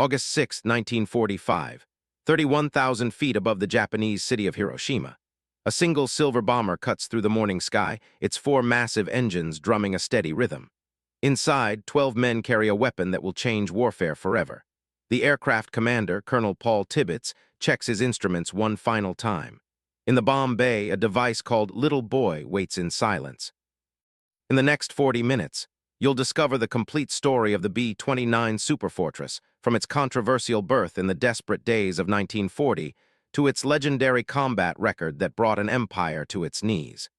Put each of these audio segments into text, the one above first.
August 6, 1945, 31,000 feet above the Japanese city of Hiroshima. A single silver bomber cuts through the morning sky, its four massive engines drumming a steady rhythm. Inside, 12 men carry a weapon that will change warfare forever. The aircraft commander, Colonel Paul Tibbets, checks his instruments one final time. In the bomb bay, a device called Little Boy waits in silence. In the next 40 minutes, you'll discover the complete story of the B-29 Superfortress, from its controversial birth in the desperate days of 1940 to its legendary combat record that brought an empire to its knees.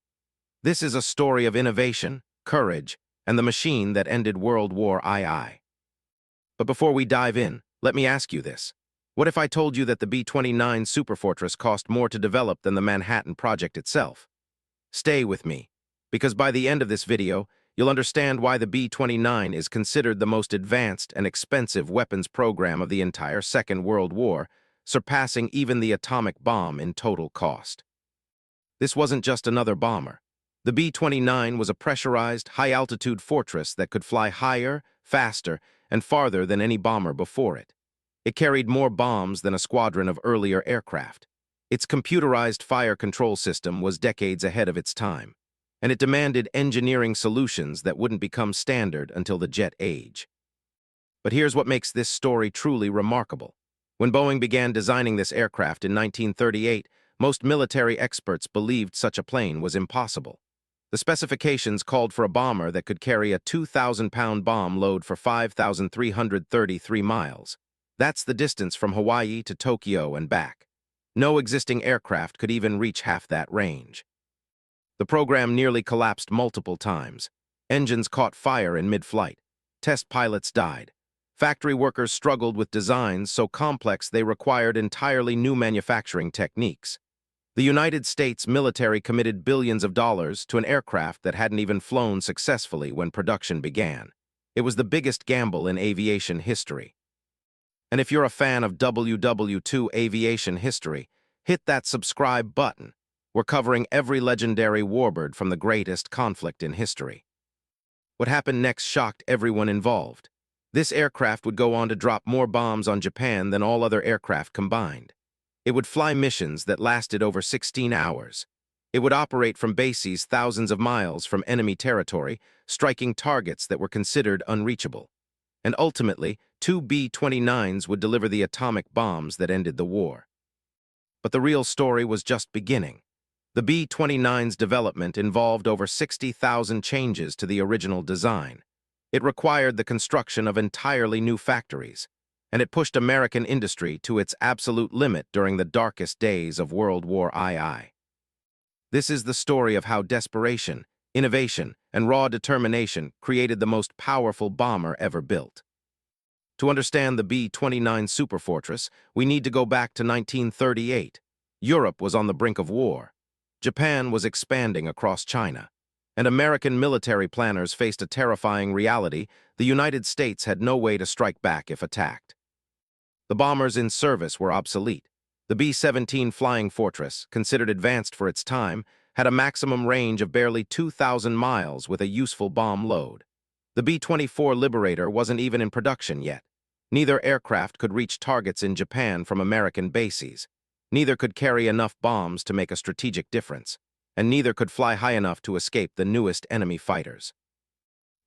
This is a story of innovation, courage, and the machine that ended World War II. But before we dive in, let me ask you this. What if I told you that the B-29 Superfortress cost more to develop than the Manhattan Project itself? Stay with me, because by the end of this video, you'll understand why the B-29 is considered the most advanced and expensive weapons program of the entire Second World War, surpassing even the atomic bomb in total cost. This wasn't just another bomber. The B-29 was a pressurized, high-altitude fortress that could fly higher, faster, and farther than any bomber before it. It carried more bombs than a squadron of earlier aircraft. Its computerized fire control system was decades ahead of its time, and it demanded engineering solutions that wouldn't become standard until the jet age. But here's what makes this story truly remarkable. When Boeing began designing this aircraft in 1938, most military experts believed such a plane was impossible. The specifications called for a bomber that could carry a 2,000-pound bomb load for 5,333 miles. That's the distance from Hawaii to Tokyo and back. No existing aircraft could even reach half that range. The program nearly collapsed multiple times. Engines caught fire in mid-flight. Test pilots died. Factory workers struggled with designs so complex they required entirely new manufacturing techniques. The United States military committed billions of dollars to an aircraft that hadn't even flown successfully when production began. It was the biggest gamble in aviation history. And if you're a fan of WWII aviation history, hit that subscribe button. We're covering every legendary warbird from the greatest conflict in history. What happened next shocked everyone involved. This aircraft would go on to drop more bombs on Japan than all other aircraft combined. It would fly missions that lasted over 16 hours. It would operate from bases thousands of miles from enemy territory, striking targets that were considered unreachable. And ultimately, two B-29s would deliver the atomic bombs that ended the war. But the real story was just beginning. The B-29's development involved over 60,000 changes to the original design. It required the construction of entirely new factories, and it pushed American industry to its absolute limit during the darkest days of World War II. This is the story of how desperation, innovation, and raw determination created the most powerful bomber ever built. To understand the B-29 Superfortress, we need to go back to 1938. Europe was on the brink of war. Japan was expanding across China. And American military planners faced a terrifying reality: the United States had no way to strike back if attacked. The bombers in service were obsolete. The B-17 Flying Fortress, considered advanced for its time, had a maximum range of barely 2,000 miles with a useful bomb load. The B-24 Liberator wasn't even in production yet. Neither aircraft could reach targets in Japan from American bases. Neither could carry enough bombs to make a strategic difference. And neither could fly high enough to escape the newest enemy fighters.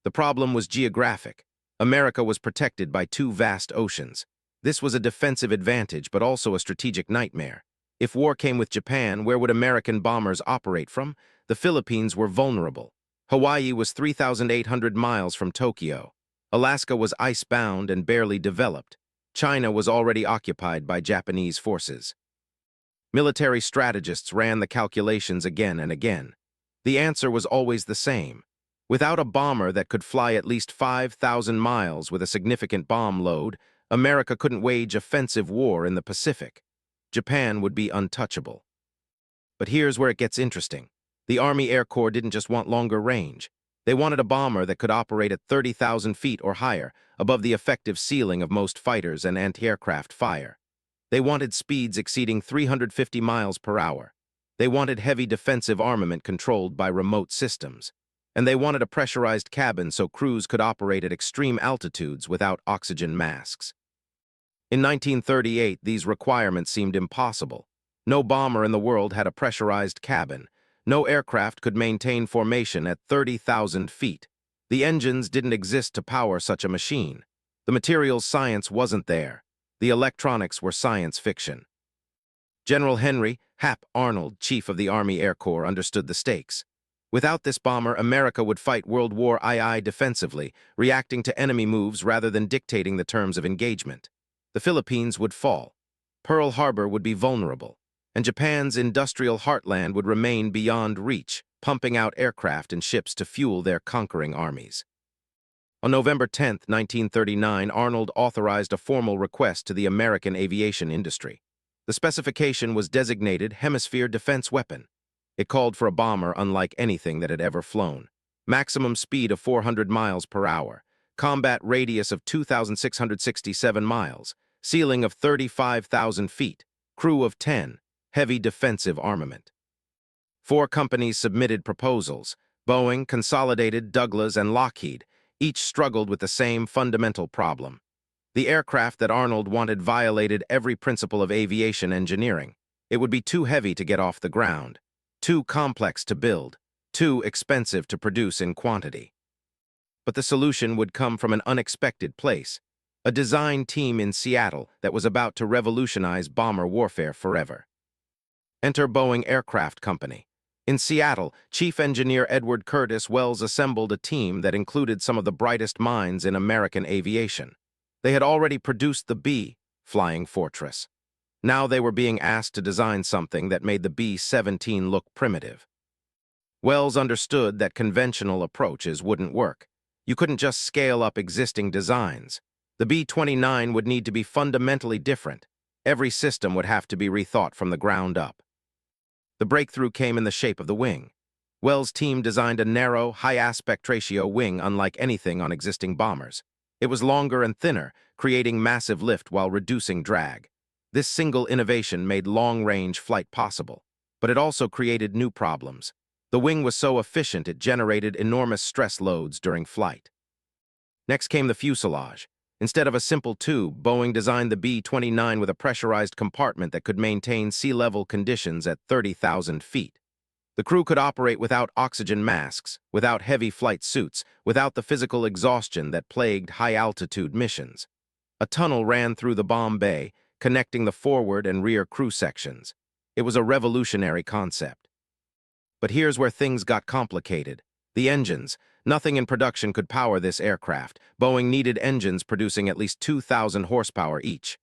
The problem was geographic. America was protected by two vast oceans. This was a defensive advantage, but also a strategic nightmare. If war came with Japan, where would American bombers operate from? The Philippines were vulnerable. Hawaii was 3,800 miles from Tokyo. Alaska was ice-bound and barely developed. China was already occupied by Japanese forces. Military strategists ran the calculations again and again. The answer was always the same. Without a bomber that could fly at least 5,000 miles with a significant bomb load, America couldn't wage offensive war in the Pacific. Japan would be untouchable. But here's where it gets interesting. The Army Air Corps didn't just want longer range. They wanted a bomber that could operate at 30,000 feet or higher, above the effective ceiling of most fighters and anti-aircraft fire. They wanted speeds exceeding 350 miles per hour. They wanted heavy defensive armament controlled by remote systems. And they wanted a pressurized cabin so crews could operate at extreme altitudes without oxygen masks. In 1938, these requirements seemed impossible. No bomber in the world had a pressurized cabin. No aircraft could maintain formation at 30,000 feet. The engines didn't exist to power such a machine. The materials science wasn't there. The electronics were science fiction. General Henry Hap Arnold, chief of the Army Air Corps, understood the stakes. Without this bomber, America would fight World War II defensively, reacting to enemy moves rather than dictating the terms of engagement. The Philippines would fall. Pearl Harbor would be vulnerable, and Japan's industrial heartland would remain beyond reach, pumping out aircraft and ships to fuel their conquering armies. On November 10, 1939, Arnold authorized a formal request to the American aviation industry. The specification was designated Hemisphere Defense Weapon. It called for a bomber unlike anything that had ever flown. Maximum speed of 400 miles per hour, combat radius of 2,667 miles, ceiling of 35,000 feet, crew of 10, heavy defensive armament. 4 companies submitted proposals: Boeing, Consolidated, Douglas, and Lockheed. Each struggled with the same fundamental problem. The aircraft that Arnold wanted violated every principle of aviation engineering. It would be too heavy to get off the ground, too complex to build, too expensive to produce in quantity. But the solution would come from an unexpected place: a design team in Seattle that was about to revolutionize bomber warfare forever. Enter Boeing Aircraft Company. In Seattle, Chief Engineer Edward Curtis Wells assembled a team that included some of the brightest minds in American aviation. They had already produced the B-29 Superfortress. Now they were being asked to design something that made the B-17 look primitive. Wells understood that conventional approaches wouldn't work. You couldn't just scale up existing designs. The B-29 would need to be fundamentally different. Every system would have to be rethought from the ground up. The breakthrough came in the shape of the wing. Wells' team designed a narrow, high-aspect ratio wing unlike anything on existing bombers. It was longer and thinner, creating massive lift while reducing drag. This single innovation made long-range flight possible, but it also created new problems. The wing was so efficient it generated enormous stress loads during flight. Next came the fuselage. Instead of a simple tube, Boeing designed the B-29 with a pressurized compartment that could maintain sea-level conditions at 30,000 feet. The crew could operate without oxygen masks, without heavy flight suits, without the physical exhaustion that plagued high-altitude missions. A tunnel ran through the bomb bay, connecting the forward and rear crew sections. It was a revolutionary concept. But here's where things got complicated. The engines. Nothing in production could power this aircraft. Boeing needed engines producing at least 2,000 horsepower each.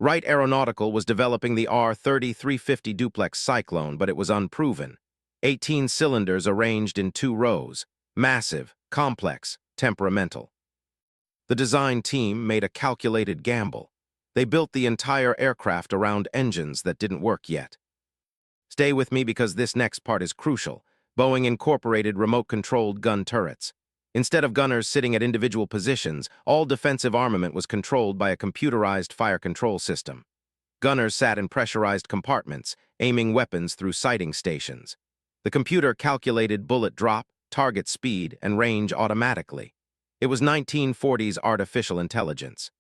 Wright Aeronautical was developing the R-30-350 duplex Cyclone, but it was unproven. 18 cylinders arranged in 2 rows. Massive, complex, temperamental. The design team made a calculated gamble. They built the entire aircraft around engines that didn't work yet. Stay with me because this next part is crucial. Boeing incorporated remote-controlled gun turrets. Instead of gunners sitting at individual positions, all defensive armament was controlled by a computerized fire control system. Gunners sat in pressurized compartments, aiming weapons through sighting stations. The computer calculated bullet drop, target speed, and range automatically. It was 1940s artificial intelligence.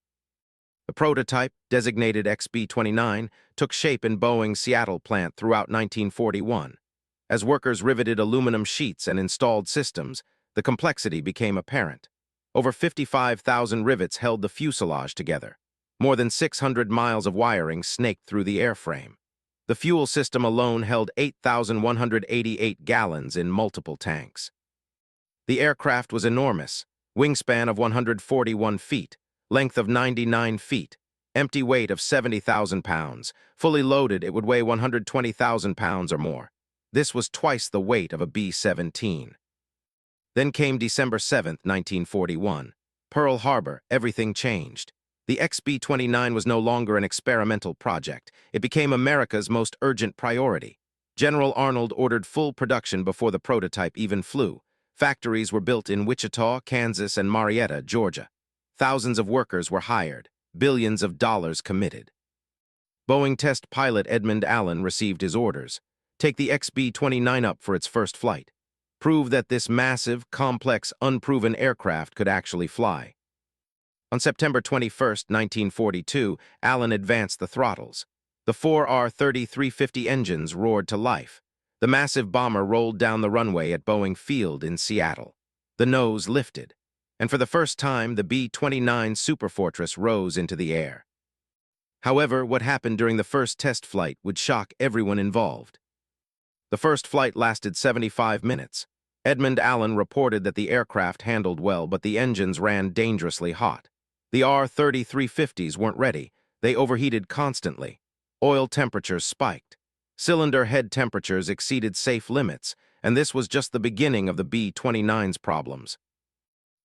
The prototype, designated XB-29, took shape in Boeing's Seattle plant throughout 1941. As workers riveted aluminum sheets and installed systems, the complexity became apparent. Over 55,000 rivets held the fuselage together. More than 600 miles of wiring snaked through the airframe. The fuel system alone held 8,188 gallons in multiple tanks. The aircraft was enormous: wingspan of 141 feet, length of 99 feet, empty weight of 70,000 pounds. Fully loaded, it would weigh 120,000 pounds or more. This was twice the weight of a B-17. Then came December 7, 1941. Pearl Harbor. Everything changed. The XB-29 was no longer an experimental project. It became America's most urgent priority. General Arnold ordered full production before the prototype even flew. Factories were built in Wichita, Kansas, and Marietta, Georgia. Thousands of workers were hired. Billions of dollars committed. Boeing test pilot Edmund Allen received his orders. Take the XB-29 up for its first flight. Prove that this massive, complex, unproven aircraft could actually fly. On September 21, 1942, Allen advanced the throttles. The four R-30-350 engines roared to life. The massive bomber rolled down the runway at Boeing Field in Seattle. The nose lifted, and for the first time, the B-29 Superfortress rose into the air. However, what happened during the first test flight would shock everyone involved. The first flight lasted 75 minutes. Edmund Allen reported that the aircraft handled well, but the engines ran dangerously hot. The R-30-350s weren't ready. They overheated constantly. Oil temperatures spiked. Cylinder head temperatures exceeded safe limits, and this was just the beginning of the B-29's problems.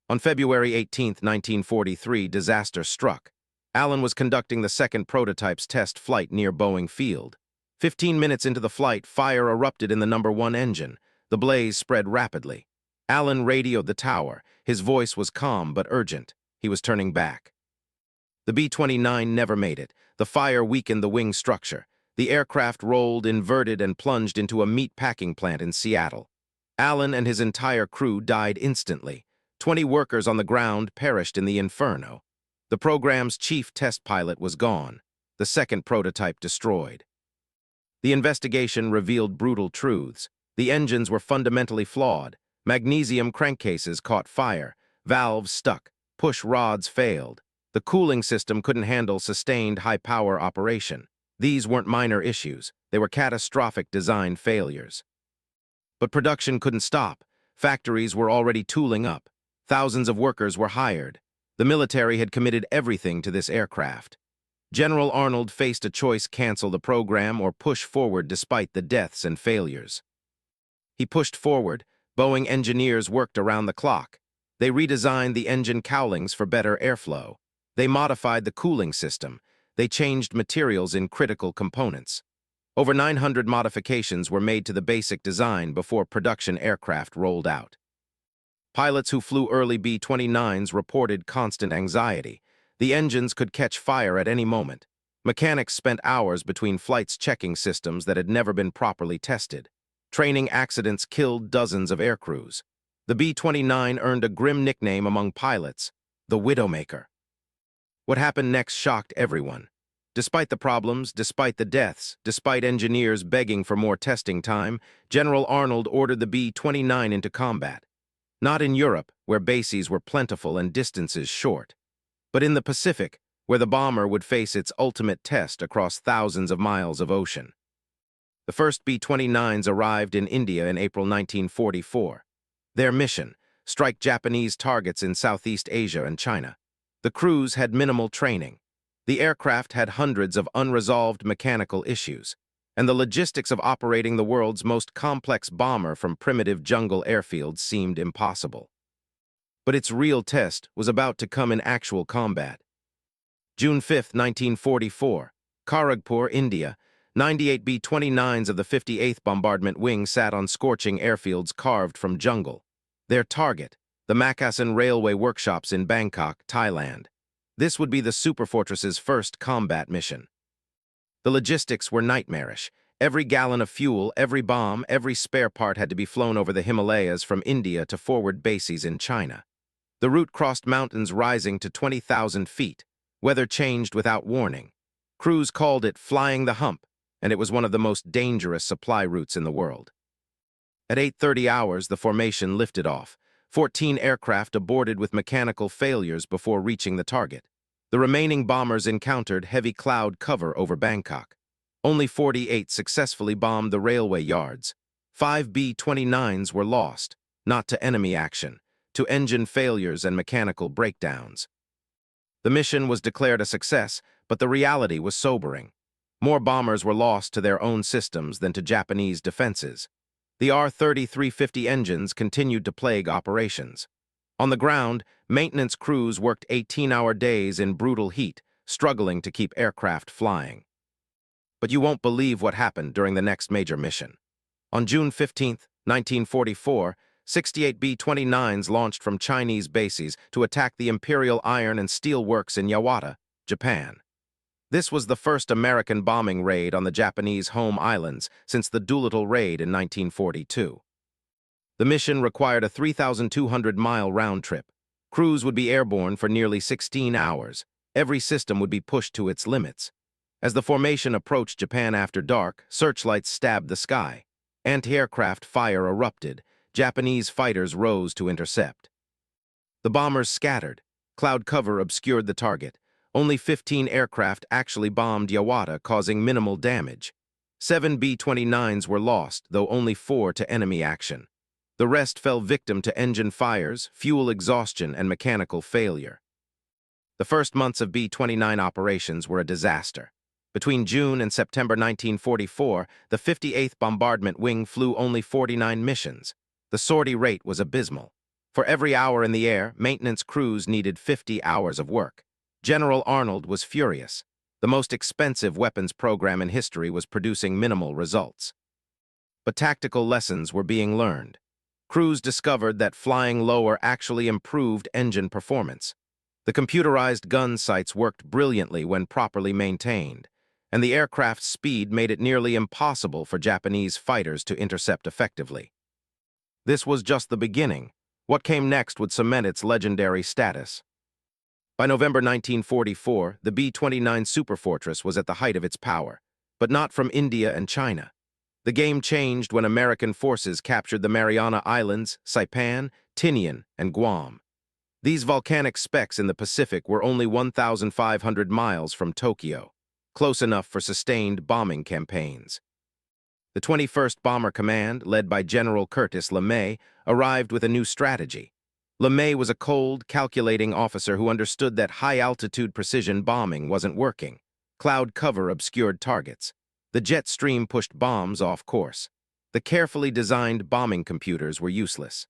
On February 18, 1943, disaster struck. Allen was conducting the second prototype's test flight near Boeing Field. 15 minutes into the flight, fire erupted in the number 1 engine. The blaze spread rapidly. Allen radioed the tower. His voice was calm but urgent. He was turning back. The B-29 never made it. The fire weakened the wing structure. The aircraft rolled, inverted, and plunged into a meat packing plant in Seattle. Allen and his entire crew died instantly. 20 workers on the ground perished in the inferno. The program's chief test pilot was gone. The second prototype destroyed. The investigation revealed brutal truths. The engines were fundamentally flawed. Magnesium crankcases caught fire. Valves stuck. Push rods failed. The cooling system couldn't handle sustained high-power operation. These weren't minor issues. They were catastrophic design failures. But production couldn't stop. Factories were already tooling up. Thousands of workers were hired. The military had committed everything to this aircraft. General Arnold faced a choice: cancel the program or push forward despite the deaths and failures. He pushed forward. Boeing engineers worked around the clock. They redesigned the engine cowlings for better airflow. They modified the cooling system. They changed materials in critical components. Over 900 modifications were made to the basic design before production aircraft rolled out. Pilots who flew early B-29s reported constant anxiety. The engines could catch fire at any moment. Mechanics spent hours between flights checking systems that had never been properly tested. Training accidents killed dozens of aircrews. The B-29 earned a grim nickname among pilots: the Widowmaker. What happened next shocked everyone. Despite the problems, despite the deaths, despite engineers begging for more testing time, General Arnold ordered the B-29 into combat. Not in Europe, where bases were plentiful and distances short, but in the Pacific, where the bomber would face its ultimate test across thousands of miles of ocean. The first B-29s arrived in India in April 1944. Their mission: strike Japanese targets in Southeast Asia and China. The crews had minimal training. The aircraft had hundreds of unresolved mechanical issues, and the logistics of operating the world's most complex bomber from primitive jungle airfields seemed impossible. But its real test was about to come in actual combat. June 5, 1944, Kharagpur, India. 98 B-29s of the 58th Bombardment Wing sat on scorching airfields carved from jungle. Their target: the Makasan Railway Workshops in Bangkok, Thailand. This would be the Superfortress's first combat mission. The logistics were nightmarish. Every gallon of fuel, every bomb, every spare part had to be flown over the Himalayas from India to forward bases in China. The route crossed mountains rising to 20,000 feet. Weather changed without warning. Crews called it flying the hump, and it was one of the most dangerous supply routes in the world. At 8:30 hours, the formation lifted off. 14 aircraft aborted with mechanical failures before reaching the target. The remaining bombers encountered heavy cloud cover over Bangkok. Only 48 successfully bombed the railway yards. 5 B-29s were lost, not to enemy action, to engine failures and mechanical breakdowns. The mission was declared a success, but the reality was sobering. More bombers were lost to their own systems than to Japanese defenses. The R-30-350 engines continued to plague operations. On the ground, maintenance crews worked 18-hour days in brutal heat, struggling to keep aircraft flying. But you won't believe what happened during the next major mission. On June 15, 1944, 68 B-29s launched from Chinese bases to attack the Imperial Iron and Steel Works in Yawata, Japan. This was the first American bombing raid on the Japanese home islands since the Doolittle Raid in 1942. The mission required a 3,200-mile round trip. Crews would be airborne for nearly 16 hours. Every system would be pushed to its limits. As the formation approached Japan after dark, searchlights stabbed the sky. Anti-aircraft fire erupted. Japanese fighters rose to intercept. The bombers scattered. Cloud cover obscured the target. Only 15 aircraft actually bombed Yawata, causing minimal damage. 7 B-29s were lost, though only 4 to enemy action. The rest fell victim to engine fires, fuel exhaustion, and mechanical failure. The first months of B-29 operations were a disaster. Between June and September 1944, the 58th Bombardment Wing flew only 49 missions. The sortie rate was abysmal. For every hour in the air, maintenance crews needed 50 hours of work. General Arnold was furious. The most expensive weapons program in history was producing minimal results. But tactical lessons were being learned. Crews discovered that flying lower actually improved engine performance. The computerized gun sights worked brilliantly when properly maintained, and the aircraft's speed made it nearly impossible for Japanese fighters to intercept effectively. This was just the beginning. What came next would cement its legendary status. By November 1944, the B-29 Superfortress was at the height of its power, but not from India and China. The game changed when American forces captured the Mariana Islands, Saipan, Tinian, and Guam. These volcanic specks in the Pacific were only 1,500 miles from Tokyo, close enough for sustained bombing campaigns. The 21st Bomber Command, led by General Curtis LeMay, arrived with a new strategy. LeMay was a cold, calculating officer who understood that high-altitude precision bombing wasn't working. Cloud cover obscured targets. The jet stream pushed bombs off course. The carefully designed bombing computers were useless.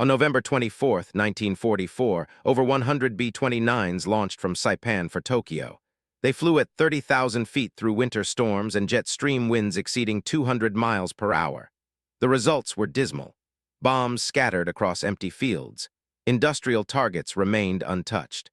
On November 24, 1944, over 100 B-29s launched from Saipan for Tokyo. They flew at 30,000 feet through winter storms and jet stream winds exceeding 200 miles per hour. The results were dismal. Bombs scattered across empty fields. Industrial targets remained untouched.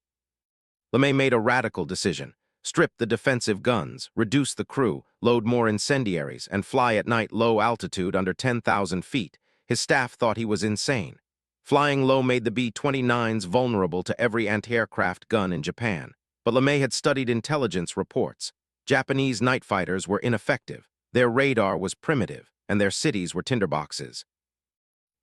LeMay made a radical decision: strip the defensive guns, reduce the crew, load more incendiaries, and fly at night low altitude under 10,000 feet. His staff thought he was insane. Flying low made the B-29s vulnerable to every anti-aircraft gun in Japan. But LeMay had studied intelligence reports. Japanese night fighters were ineffective, their radar was primitive, and their cities were tinderboxes.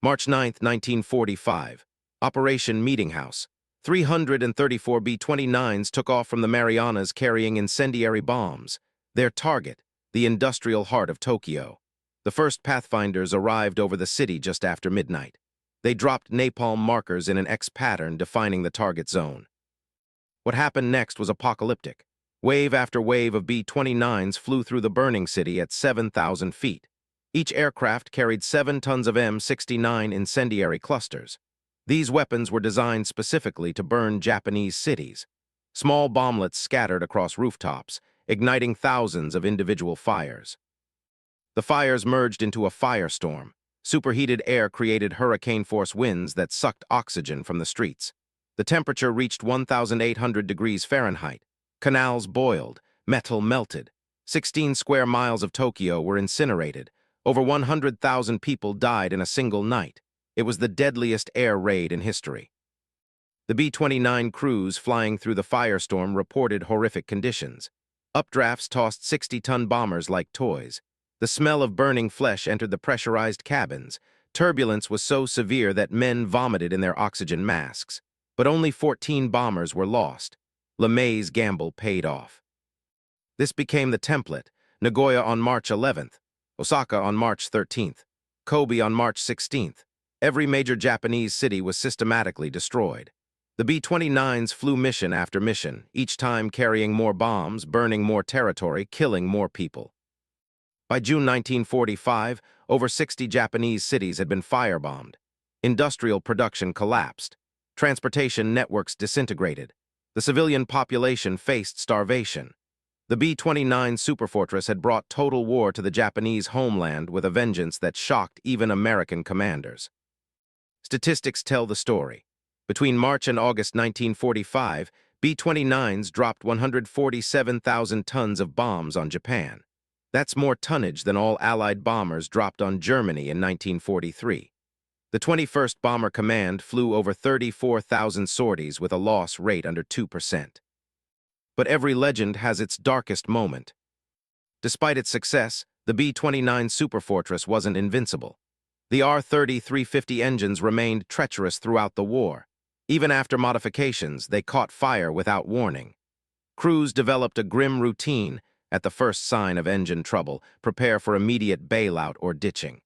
March 9, 1945. Operation Meeting House. 334 B-29s took off from the Marianas carrying incendiary bombs. Their target, the industrial heart of Tokyo. The first Pathfinders arrived over the city just after midnight. They dropped napalm markers in an X pattern defining the target zone. What happened next was apocalyptic. Wave after wave of B-29s flew through the burning city at 7,000 feet. Each aircraft carried 7 tons of M69 incendiary clusters. These weapons were designed specifically to burn Japanese cities. Small bomblets scattered across rooftops, igniting thousands of individual fires. The fires merged into a firestorm. Superheated air created hurricane-force winds that sucked oxygen from the streets. The temperature reached 1,800 degrees Fahrenheit. Canals boiled, metal melted. 16 square miles of Tokyo were incinerated. Over 100,000 people died in a single night. It was the deadliest air raid in history. The B-29 crews flying through the firestorm reported horrific conditions. Updrafts tossed 60-ton bombers like toys. The smell of burning flesh entered the pressurized cabins. Turbulence was so severe that men vomited in their oxygen masks. But only 14 bombers were lost. LeMay's gamble paid off. This became the template: Nagoya on March 11th, Osaka on March 13th, Kobe on March 16th. Every major Japanese city was systematically destroyed. The B-29s flew mission after mission, each time carrying more bombs, burning more territory, killing more people. By June 1945, over 60 Japanese cities had been firebombed. Industrial production collapsed. Transportation networks disintegrated. The civilian population faced starvation. The B-29 Superfortress had brought total war to the Japanese homeland with a vengeance that shocked even American commanders. Statistics tell the story. Between March and August 1945, B-29s dropped 147,000 tons of bombs on Japan. That's more tonnage than all Allied bombers dropped on Germany in 1943. The 21st Bomber Command flew over 34,000 sorties with a loss rate under 2%. But every legend has its darkest moment. Despite its success, the B-29 Superfortress wasn't invincible. The R-30-350 engines remained treacherous throughout the war. Even after modifications, they caught fire without warning. Crews developed a grim routine. At the first sign of engine trouble, prepare for immediate bailout or ditching.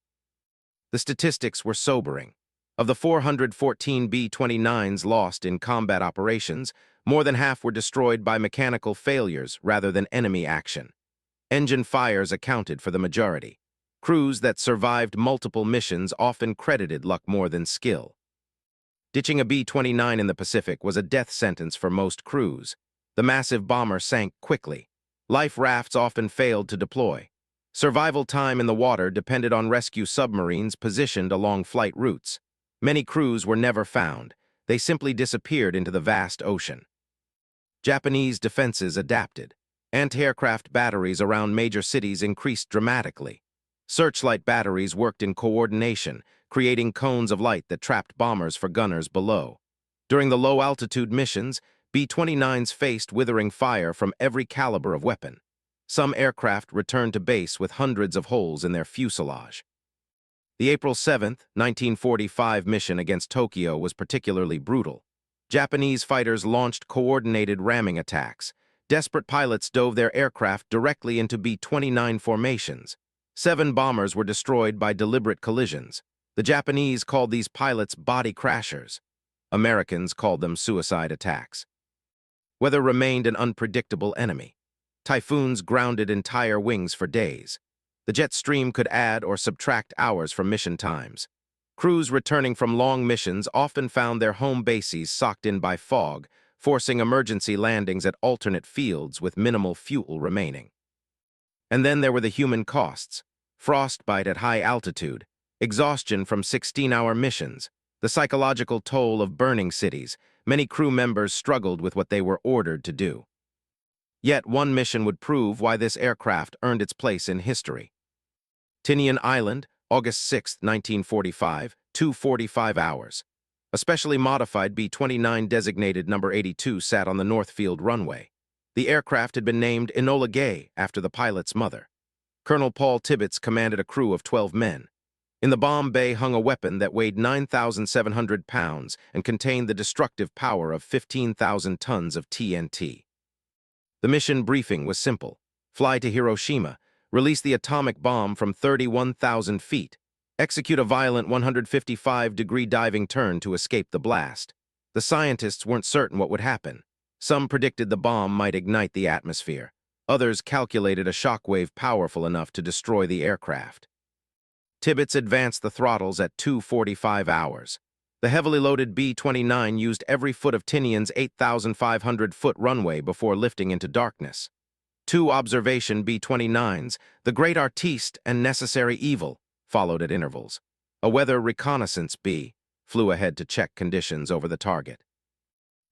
The statistics were sobering. Of the 414 B-29s lost in combat operations, more than half were destroyed by mechanical failures rather than enemy action. Engine fires accounted for the majority. Crews that survived multiple missions often credited luck more than skill. Ditching a B-29 in the Pacific was a death sentence for most crews. The massive bomber sank quickly. Life rafts often failed to deploy. Survival time in the water depended on rescue submarines positioned along flight routes. Many crews were never found. They simply disappeared into the vast ocean. Japanese defenses adapted. Anti-aircraft batteries around major cities increased dramatically. Searchlight batteries worked in coordination, creating cones of light that trapped bombers for gunners below. During the low-altitude missions, B-29s faced withering fire from every caliber of weapon. Some aircraft returned to base with hundreds of holes in their fuselage. The April 7, 1945 mission against Tokyo was particularly brutal. Japanese fighters launched coordinated ramming attacks. Desperate pilots dove their aircraft directly into B-29 formations. 7 bombers were destroyed by deliberate collisions. The Japanese called these pilots body crashers. Americans called them suicide attacks. Weather remained an unpredictable enemy. Typhoons grounded entire wings for days. The jet stream could add or subtract hours from mission times. Crews returning from long missions often found their home bases socked in by fog, forcing emergency landings at alternate fields with minimal fuel remaining. And then there were the human costs: frostbite at high altitude, exhaustion from 16-hour missions, the psychological toll of burning cities. Many crew members struggled with what they were ordered to do. Yet one mission would prove why this aircraft earned its place in history. Tinian Island, August 6, 1945, 2:45 hours. A specially modified B-29 designated number 82 sat on the Northfield runway. The aircraft had been named Enola Gay after the pilot's mother. Colonel Paul Tibbets commanded a crew of 12 men. In the bomb bay hung a weapon that weighed 9,700 pounds and contained the destructive power of 15,000 tons of TNT. The mission briefing was simple: fly to Hiroshima, release the atomic bomb from 31,000 feet, execute a violent 155-degree diving turn to escape the blast. The scientists weren't certain what would happen. Some predicted the bomb might ignite the atmosphere. Others calculated a shockwave powerful enough to destroy the aircraft. Tibbets advanced the throttles at 2:45 hours. The heavily loaded B-29 used every foot of Tinian's 8,500-foot runway before lifting into darkness. 2 observation B-29s, the Great Artiste and Necessary Evil, followed at intervals. A weather reconnaissance B flew ahead to check conditions over the target.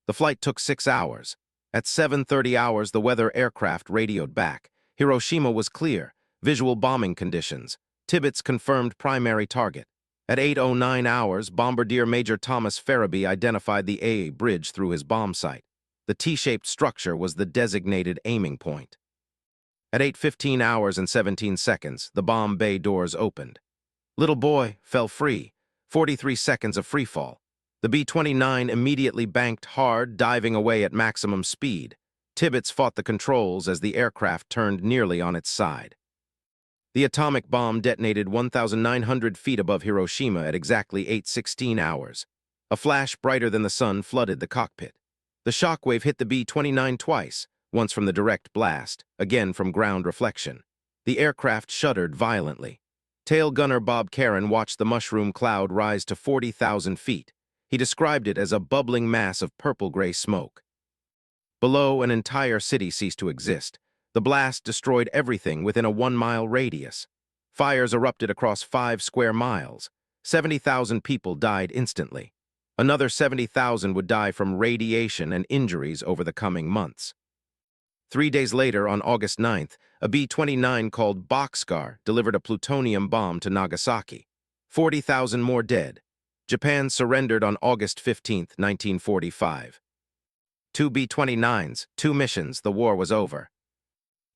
The flight took 6 hours. At 7:30 hours, the weather aircraft radioed back. Hiroshima was clear. Visual bombing conditions. Tibbets confirmed primary target. At 8:09 hours, Bombardier Major Thomas Farabee identified the AA bridge through his bomb sight. The T-shaped structure was the designated aiming point. At 8:15 hours and 17 seconds, the bomb bay doors opened. Little Boy fell free. 43 seconds of freefall. The B-29 immediately banked hard, diving away at maximum speed. Tibbets fought the controls as the aircraft turned nearly on its side. The atomic bomb detonated 1,900 feet above Hiroshima at exactly 8:16 hours. A flash brighter than the sun flooded the cockpit. The shockwave hit the B-29 twice, once from the direct blast, again from ground reflection. The aircraft shuddered violently. Tail gunner Bob Caron watched the mushroom cloud rise to 40,000 feet. He described it as a bubbling mass of purple-gray smoke. Below, an entire city ceased to exist. The blast destroyed everything within a 1-mile radius. Fires erupted across 5 square miles. 70,000 people died instantly. Another 70,000 would die from radiation and injuries over the coming months. 3 days later, on August 9th, a B-29 called Boxcar delivered a plutonium bomb to Nagasaki. 40,000 more dead. Japan surrendered on August 15, 1945. Two B-29s, two missions, the war was over.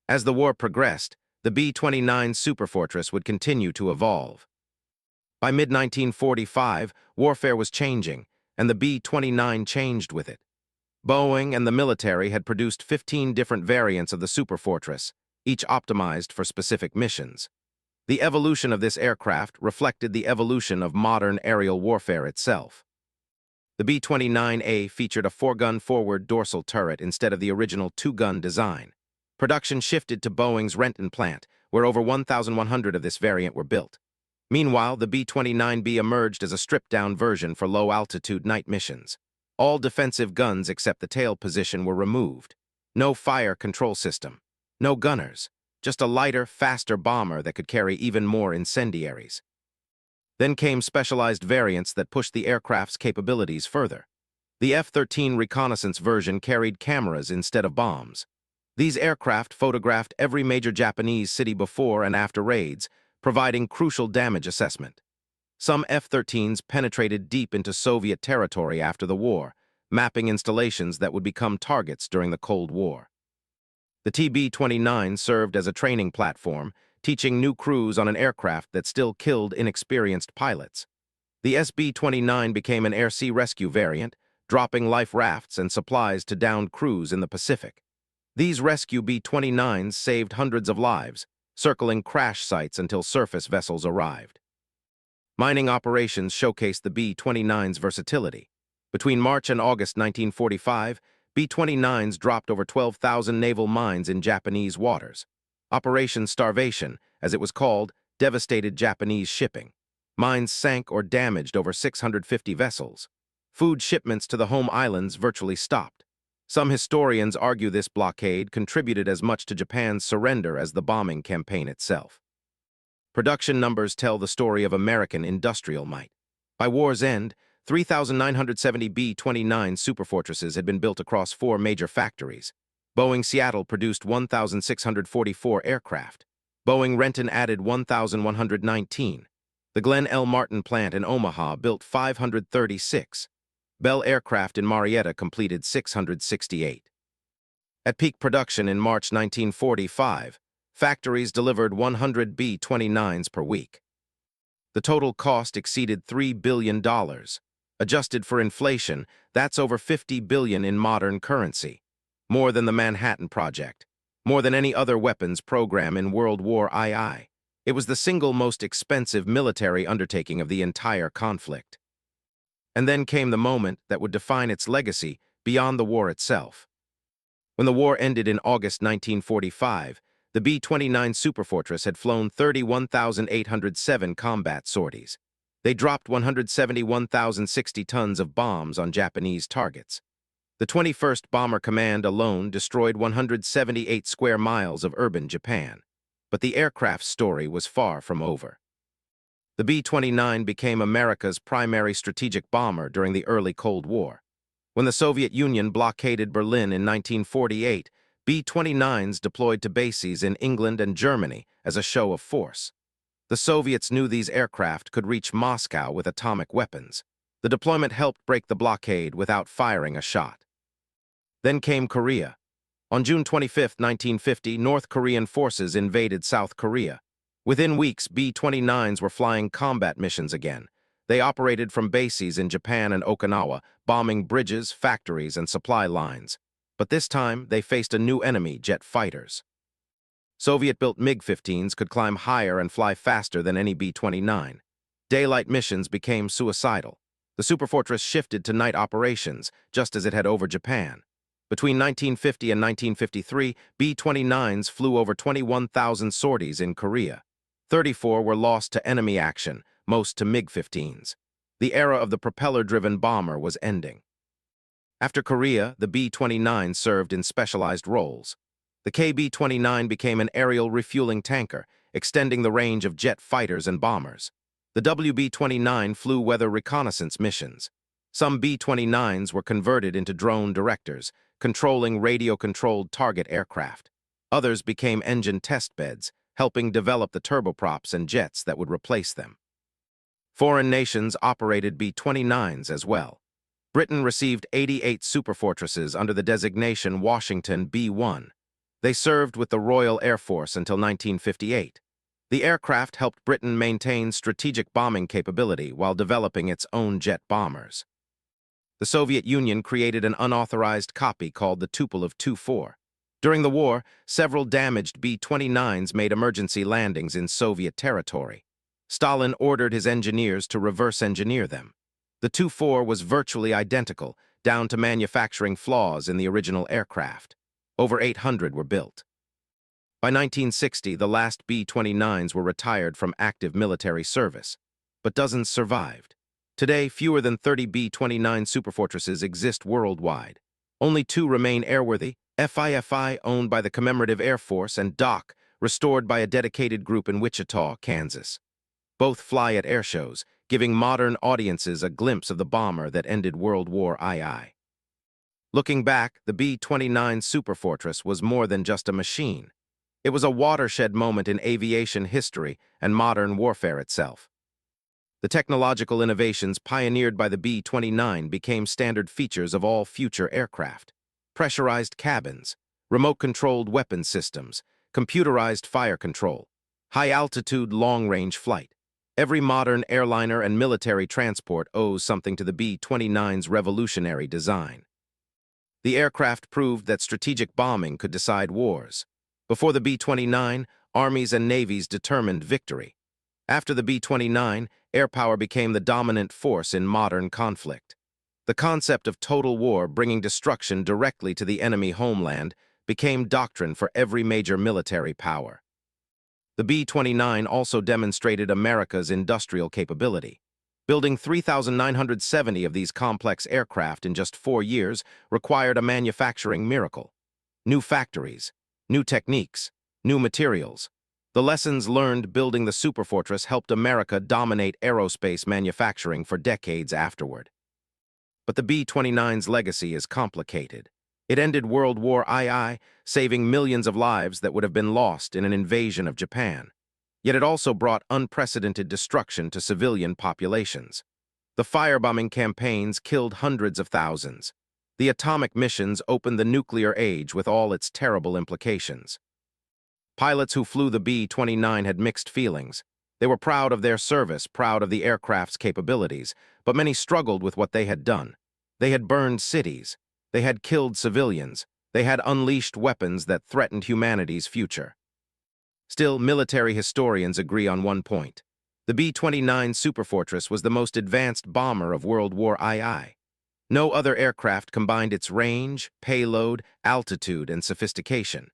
As the war progressed, the B-29 Superfortress would continue to evolve. By mid-1945, warfare was changing, and the B-29 changed with it. Boeing and the military had produced 15 different variants of the Superfortress, each optimized for specific missions. The evolution of this aircraft reflected the evolution of modern aerial warfare itself. The B-29A featured a four-gun forward dorsal turret instead of the original two-gun design. Production shifted to Boeing's Renton plant, where over 1,100 of this variant were built. Meanwhile, the B-29B emerged as a stripped-down version for low-altitude night missions. All defensive guns except the tail position were removed. No fire control system. No gunners. Just a lighter, faster bomber that could carry even more incendiaries. Then came specialized variants that pushed the aircraft's capabilities further. The F-13 reconnaissance version carried cameras instead of bombs. These aircraft photographed every major Japanese city before and after raids, providing crucial damage assessment. Some F-13s penetrated deep into Soviet territory after the war, mapping installations that would become targets during the Cold War. The TB-29 served as a training platform, teaching new crews on an aircraft that still killed inexperienced pilots. The SB-29 became an air-sea rescue variant, dropping life rafts and supplies to downed crews in the Pacific. These rescue B-29s saved hundreds of lives, circling crash sites until surface vessels arrived. Mining operations showcased the B-29's versatility. Between March and August 1945, B-29s dropped over 12,000 naval mines in Japanese waters. Operation Starvation, as it was called, devastated Japanese shipping. Mines sank or damaged over 650 vessels. Food shipments to the home islands virtually stopped. Some historians argue this blockade contributed as much to Japan's surrender as the bombing campaign itself. Production numbers tell the story of American industrial might. By war's end, 3,970 B-29 Superfortresses had been built across 4 major factories. Boeing Seattle produced 1,644 aircraft. Boeing Renton added 1,119. The Glenn L. Martin plant in Omaha built 536. Bell Aircraft in Marietta completed 668. At peak production in March 1945, factories delivered 100 B-29s per week. The total cost exceeded $3 billion. Adjusted for inflation, that's over $50 billion in modern currency. More than the Manhattan Project. More than any other weapons program in World War II. It was the single most expensive military undertaking of the entire conflict. And then came the moment that would define its legacy beyond the war itself. When the war ended in August 1945, the B-29 Superfortress had flown 31,807 combat sorties. They dropped 171,060 tons of bombs on Japanese targets. The 21st Bomber Command alone destroyed 178 square miles of urban Japan. But the aircraft's story was far from over. The B-29 became America's primary strategic bomber during the early Cold War. When the Soviet Union blockaded Berlin in 1948, B-29s deployed to bases in England and Germany as a show of force. The Soviets knew these aircraft could reach Moscow with atomic weapons. The deployment helped break the blockade without firing a shot. Then came Korea. On June 25, 1950, North Korean forces invaded South Korea. Within weeks, B-29s were flying combat missions again. They operated from bases in Japan and Okinawa, bombing bridges, factories, and supply lines. But this time, they faced a new enemy, jet fighters. Soviet-built MiG-15s could climb higher and fly faster than any B-29. Daylight missions became suicidal. The Superfortress shifted to night operations, just as it had over Japan. Between 1950 and 1953, B-29s flew over 21,000 sorties in Korea. 34 were lost to enemy action, most to MiG-15s. The era of the propeller-driven bomber was ending. After Korea, the B-29 served in specialized roles. The KB-29 became an aerial refueling tanker, extending the range of jet fighters and bombers. The WB-29 flew weather reconnaissance missions. Some B-29s were converted into drone directors, controlling radio-controlled target aircraft. Others became engine test beds, helping develop the turboprops and jets that would replace them. Foreign nations operated B-29s as well. Britain received 88 superfortresses under the designation Washington B-1. They served with the Royal Air Force until 1958. The aircraft helped Britain maintain strategic bombing capability while developing its own jet bombers. The Soviet Union created an unauthorized copy called the Tupolev Tu-4. During the war, several damaged B-29s made emergency landings in Soviet territory. Stalin ordered his engineers to reverse engineer them. The Tu-4 was virtually identical, down to manufacturing flaws in the original aircraft. Over 800 were built. By 1960, the last B-29s were retired from active military service, but dozens survived. Today, fewer than 30 B-29 Superfortresses exist worldwide. Only 2 remain airworthy: FI, owned by the Commemorative Air Force, and DOC, restored by a dedicated group in Wichita, Kansas. Both fly at airshows, giving modern audiences a glimpse of the bomber that ended World War II. Looking back, the B-29 Superfortress was more than just a machine. It was a watershed moment in aviation history and modern warfare itself. The technological innovations pioneered by the B-29 became standard features of all future aircraft. Pressurized cabins, remote-controlled weapon systems, computerized fire control, high-altitude long-range flight. Every modern airliner and military transport owes something to the B-29's revolutionary design. The aircraft proved that strategic bombing could decide wars. Before the B-29, armies and navies determined victory. After the B-29, air power became the dominant force in modern conflict. The concept of total war, bringing destruction directly to the enemy homeland, became doctrine for every major military power. The B-29 also demonstrated America's industrial capability. Building 3,970 of these complex aircraft in just 4 years required a manufacturing miracle. New factories, new techniques, new materials. The lessons learned building the Superfortress helped America dominate aerospace manufacturing for decades afterward. But the B-29's legacy is complicated. It ended World War II, saving millions of lives that would have been lost in an invasion of Japan. Yet it also brought unprecedented destruction to civilian populations. The firebombing campaigns killed hundreds of thousands. The atomic missions opened the nuclear age with all its terrible implications. Pilots who flew the B-29 had mixed feelings. They were proud of their service, proud of the aircraft's capabilities, but many struggled with what they had done. They had burned cities. They had killed civilians. They had unleashed weapons that threatened humanity's future. Still, military historians agree on one point. The B-29 Superfortress was the most advanced bomber of World War II. No other aircraft combined its range, payload, altitude, and sophistication.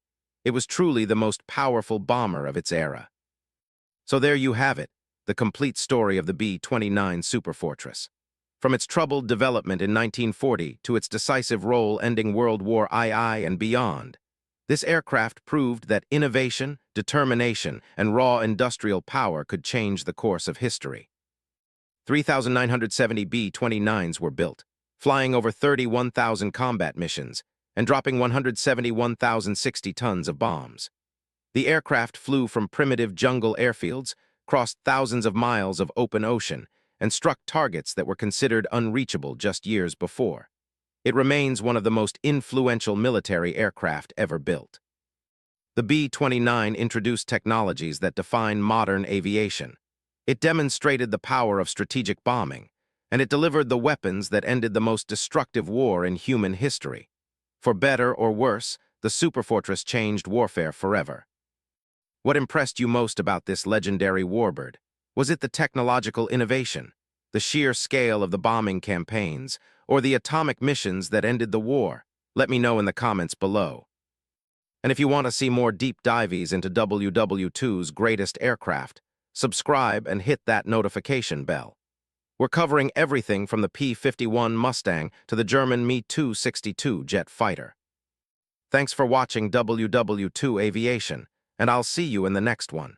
It was truly the most powerful bomber of its era. So there you have it, the complete story of the B-29 Superfortress. From its troubled development in 1940 to its decisive role ending World War II and beyond, this aircraft proved that innovation, determination, and raw industrial power could change the course of history. 3,970 B-29s were built, flying over 31,000 combat missions and dropping 171,060 tons of bombs. The aircraft flew from primitive jungle airfields, crossed thousands of miles of open ocean, and struck targets that were considered unreachable just years before. It remains one of the most influential military aircraft ever built. The B-29 introduced technologies that define modern aviation. It demonstrated the power of strategic bombing, and it delivered the weapons that ended the most destructive war in human history. For better or worse, the Superfortress changed warfare forever. What impressed you most about this legendary warbird? Was it the technological innovation, the sheer scale of the bombing campaigns, or the atomic missions that ended the war? Let me know in the comments below. And if you want to see more deep dives into WWII's greatest aircraft, subscribe and hit that notification bell. We're covering everything from the P-51 Mustang to the German Me-262 jet fighter. Thanks for watching WWII Aviation, and I'll see you in the next one.